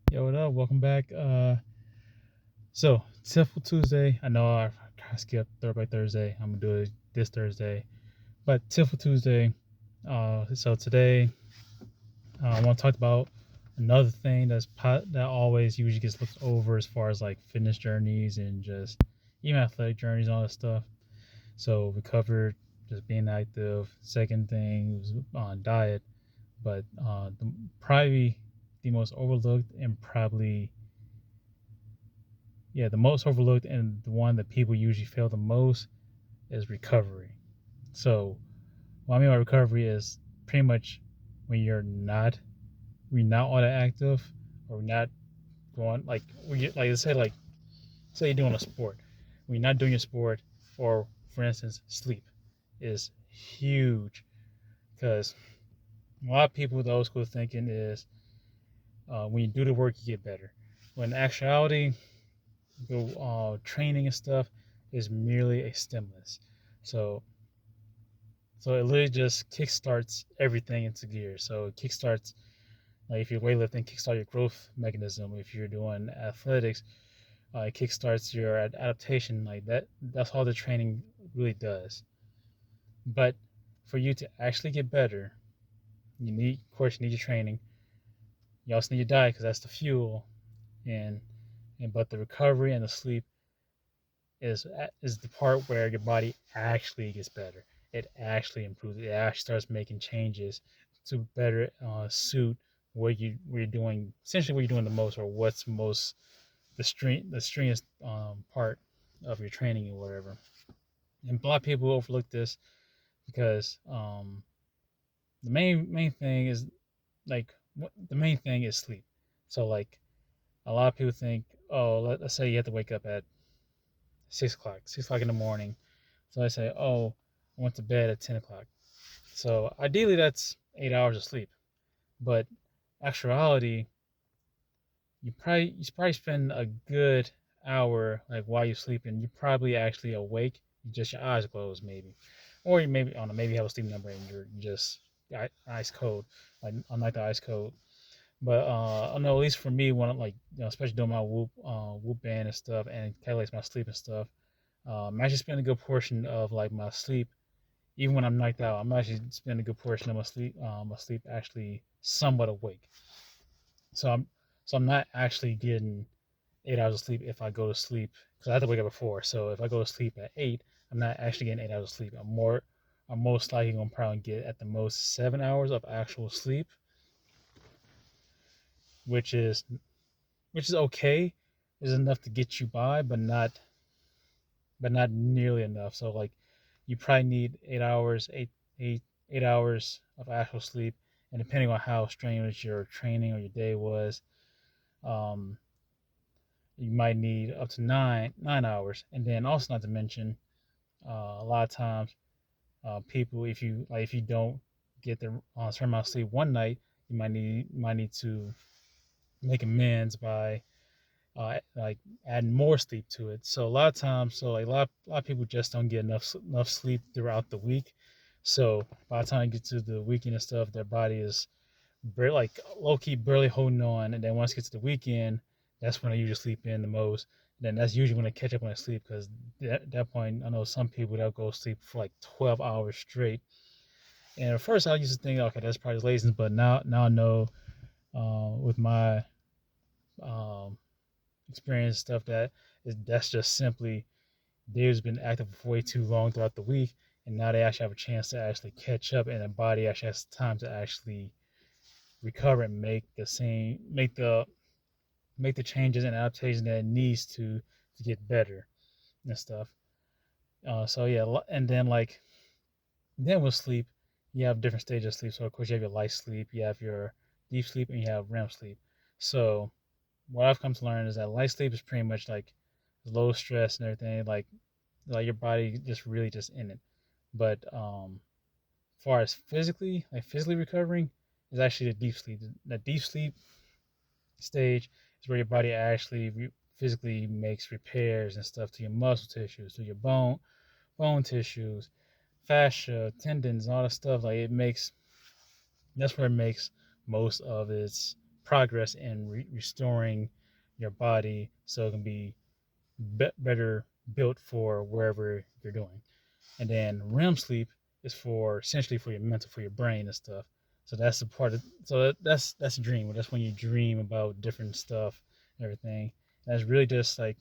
Yo, what up? Welcome back. So Tipful Tuesday. I know I skipped Throwback Thursday. I'm gonna do it this Thursday, but Tipful Tuesday. So today I want to talk about another thing that always usually gets looked over as far as like fitness journeys and just even athletic journeys and all that stuff. So we covered just being active. Second thing was on diet, but probably the most overlooked and probably yeah, the most overlooked and the one that people usually fail the most is recovery. So, what I mean by recovery is pretty much when we're not all that active, or we're not going like let's say say you're doing a sport, when you're not doing your sport, or for instance, sleep is huge because a lot of people with old school thinking is when you do the work, you get better. When in actuality, the training and stuff is merely a stimulus. So so it literally just kickstarts everything into gear. So it kickstarts like if you're weightlifting, kickstart your growth mechanism. If you're doing athletics, it kickstarts your adaptation. Like that. That's all the training really does. But for you to actually get better, of course, you need your training. You also need your diet because that's the fuel. And but the recovery and the sleep is the part where your body actually gets better. It actually improves. It actually starts making changes to better suit what you're doing. Essentially, what you're doing the most, or what's most the strenuous part of your training or whatever. And a lot of people overlook this because the main thing is the main thing is sleep. So like a lot of people think, oh, let's say you have to wake up at 6 o'clock, 6 o'clock in the morning. So I say, oh, I went to bed at 10 o'clock. So ideally, that's 8 hours of sleep. But actuality, you probably spend a good hour like while you're sleeping. You're probably actually awake. You just your eyes closed, maybe, or you maybe I don't know. Maybe you have a sleep number and you're just ice cold, like unlike the ice cold. But I know at least for me, when I'm like especially doing my whoop band and stuff, and it calculates my sleep and stuff. I'm actually spending a good portion of like my sleep, even when I'm knocked out. I'm actually spending a good portion of my sleep actually somewhat awake. So I'm not actually getting 8 hours of sleep if I go to sleep because I have to wake up at 4. So if I go to sleep at 8, I'm not actually getting 8 hours of sleep. I'm most likely gonna probably get at the most 7 hours of actual sleep, which is which is okay, is enough to get you by, but not nearly enough. So like you probably need 8 hours, 8 hours of actual sleep, and depending on how strenuous your training or your day was, um, you might need up to nine hours. And then also not to mention, a lot of times, people if you don't get the certain amount of sleep one night, you might need to make amends by like adding more sleep to it. So a lot of times, so like a lot of people just don't get enough sleep throughout the week. So by the time you get to the weekend and stuff, their body is like low key barely holding on, and then once it gets to the weekend, that's when I usually sleep in the most. And then that's usually when I catch up when I sleep because at that point I know some people that go sleep for like 12 hours straight. And at first I used to think, okay, that's probably laziness, but now I know with my um, experience stuff that's just simply they've been active for way too long throughout the week, and now they actually have a chance to actually catch up, and the body actually has time to actually recover and make the changes and adaptations that it needs to get better and stuff. So yeah, and then then with sleep, you have different stages of sleep. So of course you have your light sleep, you have your deep sleep, and you have REM sleep. So what I've come to learn is that light sleep is pretty much like low stress and everything, like your body just really just in it. But as far as physically recovering, is actually the deep sleep. The deep sleep stage is where your body actually physically makes repairs and stuff to your muscle tissues, to your bone tissues, fascia, tendons, and all that stuff. Like it makes that's where it makes most of its progress in restoring your body so it can be better built for wherever you're doing. And then REM sleep is for essentially for your mental, for your brain and stuff. So that's the part of that's a dream. That's when you dream about different stuff and everything. And that's really just like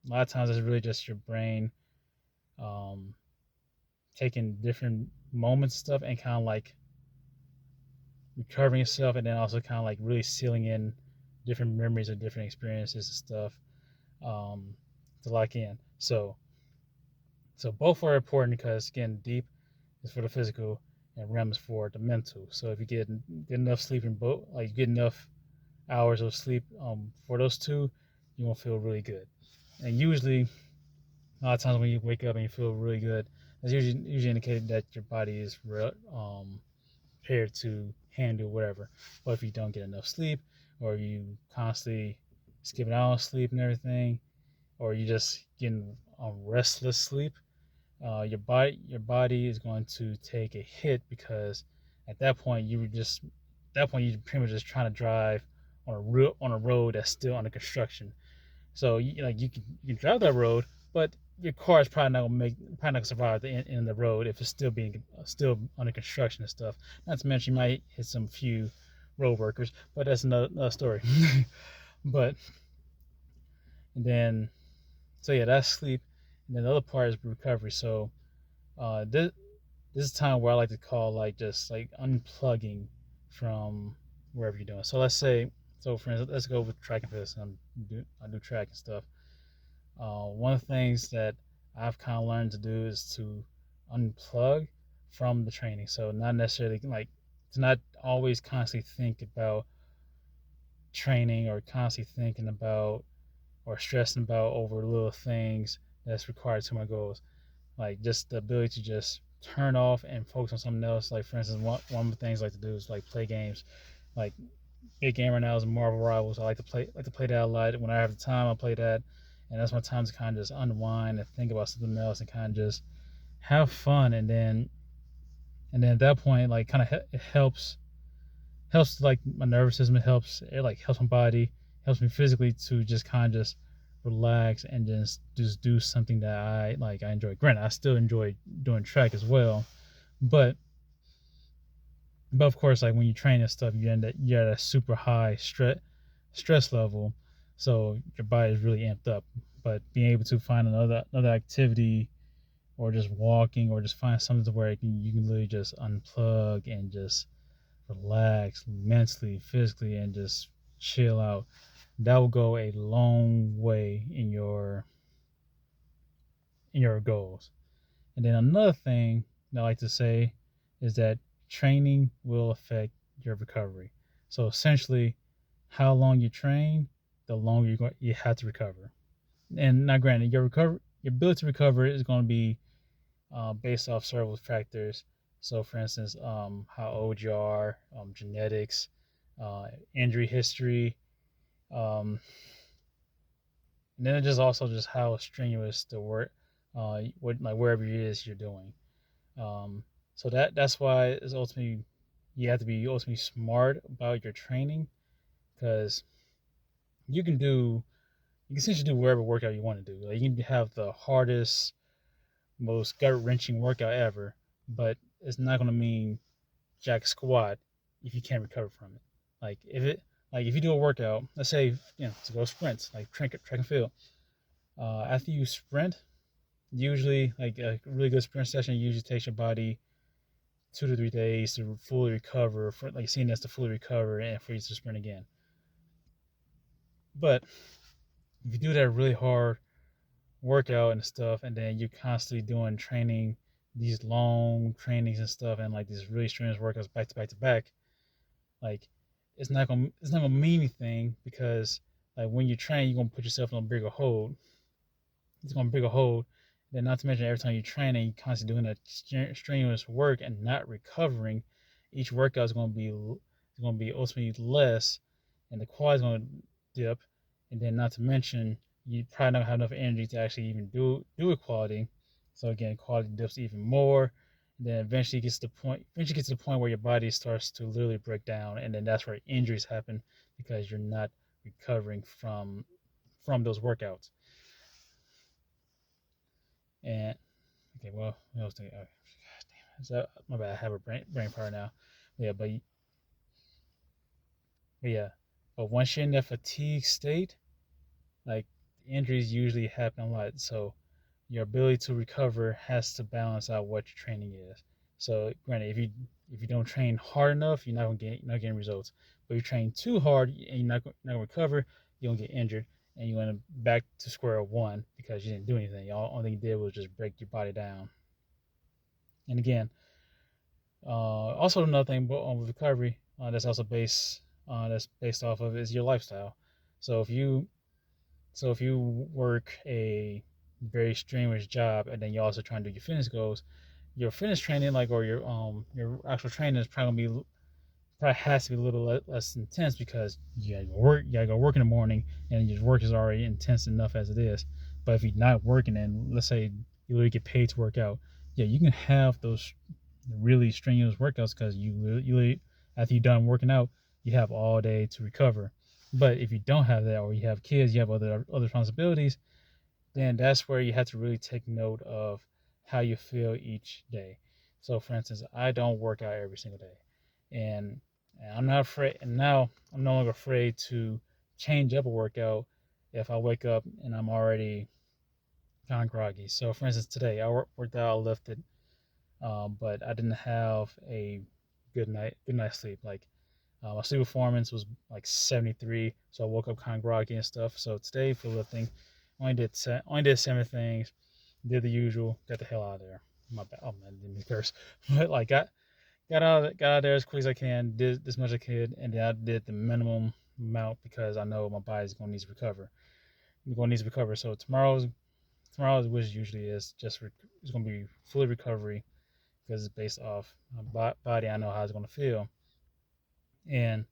a lot of times it's really just your brain um, taking different moments and stuff and kind of like recovering itself, and then also kind of like really sealing in different memories of different experiences and stuff um, to lock in. So both are important because again, deep is for the physical and REM is for the mental. So if you get enough sleep in both, like you get enough hours of sleep for those two, you will feel really good. And usually, a lot of times when you wake up and you feel really good, that's usually indicated that your body is prepared to handle whatever. But if you don't get enough sleep, or you constantly skipping out on sleep and everything, or you just getting restless sleep, your body is going to take a hit because at that point you're pretty much just trying to drive on a road that's still under construction. So you can drive that road, but your car is probably not gonna survive the end of the road if it's still under construction and stuff. Not to mention you might hit some few road workers, but that's another story. But and then so yeah, that's sleep, and then the other part is recovery. So this is time where I like to call like just like unplugging from wherever you're doing. So let's say, so for instance, let's go with track and field. I do track and stuff. One of the things that I've kind of learned to do is to unplug from the training. So not necessarily like to not always constantly think about training or constantly thinking about or stressing about over little things that's required to my goals. Like just the ability to just turn off and focus on something else. Like for instance, one of the things I like to do is like play games. Like big game right now is Marvel Rivals. I like to play that a lot. When I have the time, I play that, and that's my time to kind of just unwind and think about something else and kind of just have fun. And then at that point, like kind of it helps like my nervous system. It helps my body, helps me physically to just kind of just relax and just do something that I enjoy. Granted, I still enjoy doing track as well, but of course, like when you train and stuff, you're at a super high stress level, so your body is really amped up. But being able to find another activity, or just walking, or just find something to where you can literally just unplug and just relax mentally, physically, and just chill out. That will go a long way in your goals. And then another thing that I like to say is that training will affect your recovery. So essentially, how long you train, the longer you have to recover. And now, granted, your ability to recover is going to be based off several factors. So, for instance, how old you are, genetics, injury history, um, and then just also just how strenuous the work, like wherever it is you're doing. Um, so that's why it's ultimately you have to be ultimately smart about your training because you can do you can essentially do whatever workout you want to do. Like you can have the hardest, most gut wrenching workout ever, but it's not going to mean jack squat if you can't recover from it. Like if you do a workout, let's say to go sprints like track and field. After you sprint, usually like a really good sprint session usually takes your body 2 to 3 days to fully recover, for like seeing as to fully recover and for you to sprint again. But if you do that really hard workout and stuff, and then you're constantly doing training, these long trainings and stuff, and like these really strenuous workouts back to back to back, like it's not gonna mean anything because like when you train, you're gonna put yourself in a bigger hole. It's gonna bigger hole. Then not to mention every time you train and you constantly doing that strenuous work and not recovering, each workout is gonna be ultimately less, and the quad is gonna dip. And then not to mention you probably don't have enough energy to actually even do equality. So again, quality dips even more. Then eventually gets to the point where your body starts to literally break down, and then that's where injuries happen because you're not recovering from those workouts. And okay, well, I was thinking, oh, God damn, so my bad, I have a brain fire now. Yeah, but yeah, but once you're in that fatigue state, like injuries usually happen a lot. So your ability to recover has to balance out what your training is. So granted, if you don't train hard enough, you're not getting results. But if you train too hard and you're not gonna recover, you're gonna get injured and you're gonna back to square one because you didn't do anything. All only thing you did was just break your body down. And again, also another thing on recovery that's based off of is your lifestyle. So if you work a very strenuous job and then you also try and do your fitness goals, your fitness training or your actual training is probably has to be a little less intense because you gotta go work in the morning and your work is already intense enough as it is. But if you're not working and let's say you literally get paid to work out, yeah, you can have those really strenuous workouts because after you're done working out, you have all day to recover. But if you don't have that, or you have kids, you have other responsibilities, then that's where you have to really take note of how you feel each day. So, for instance, I don't work out every single day, and, and I'm not afraid. And now I'm no longer afraid to change up a workout if I wake up and I'm already kind of groggy. So, for instance, today I worked out, I lifted, but I didn't have a good night's sleep. Like my sleep performance was like 73, so I woke up kind of groggy and stuff. So today for lifting, only did 7 things, did the usual, got the hell out of there. My bad. Oh man, didn't mean to curse, but like got out of there as quick as I can, did as much as I could, and then I did the minimum amount because I know my body's gonna need to recover. I'm gonna need to recover. So tomorrow's which usually is it's gonna be fully recovery because it's based off my body. I know how it's gonna feel, and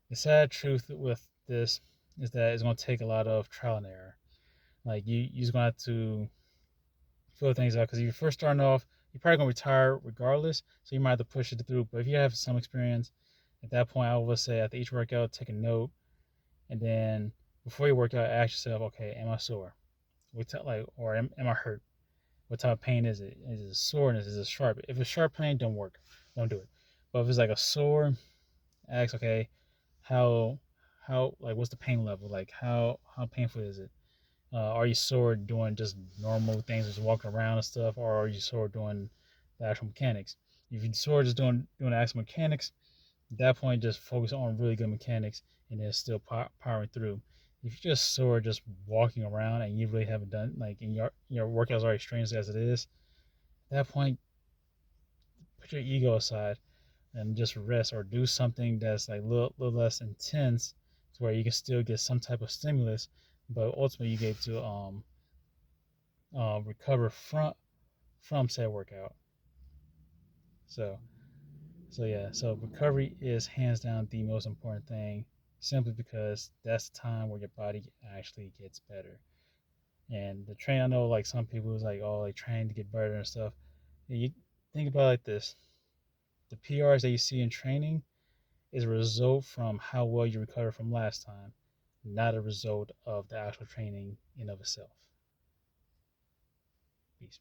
the sad truth with this is that it's going to take a lot of trial and error. Like you're just going to have to feel things out because if you're first starting off, you're probably going to retire regardless. So you might have to push it through. But if you have some experience, at that point, I would say after each workout, take a note, and then before you work out, ask yourself, okay, am I sore? Or am I hurt? What type of pain is it? Is it soreness? Is it sharp? If it's sharp pain, don't do it. But if it's like a sore, ask, okay, how like what's the pain level, like how painful is it, are you sore doing just normal things, just walking around and stuff, or are you sore doing the actual mechanics? If you're sore just doing the actual mechanics, at that point just focus on really good mechanics and then still powering through. If you're just sore just walking around and you really haven't done like in your workout's already strenuous as it is, at that point put your ego aside and just rest or do something that's like a little less intense to where you can still get some type of stimulus, but ultimately you get to recover from said workout. So so recovery is hands down the most important thing, simply because that's the time where your body actually gets better. And the train, I know like some people is like, oh, like trying to get better and stuff. You think about it like this: the PRs that you see in training is a result from how well you recover from last time, not a result of the actual training in of itself. Peace.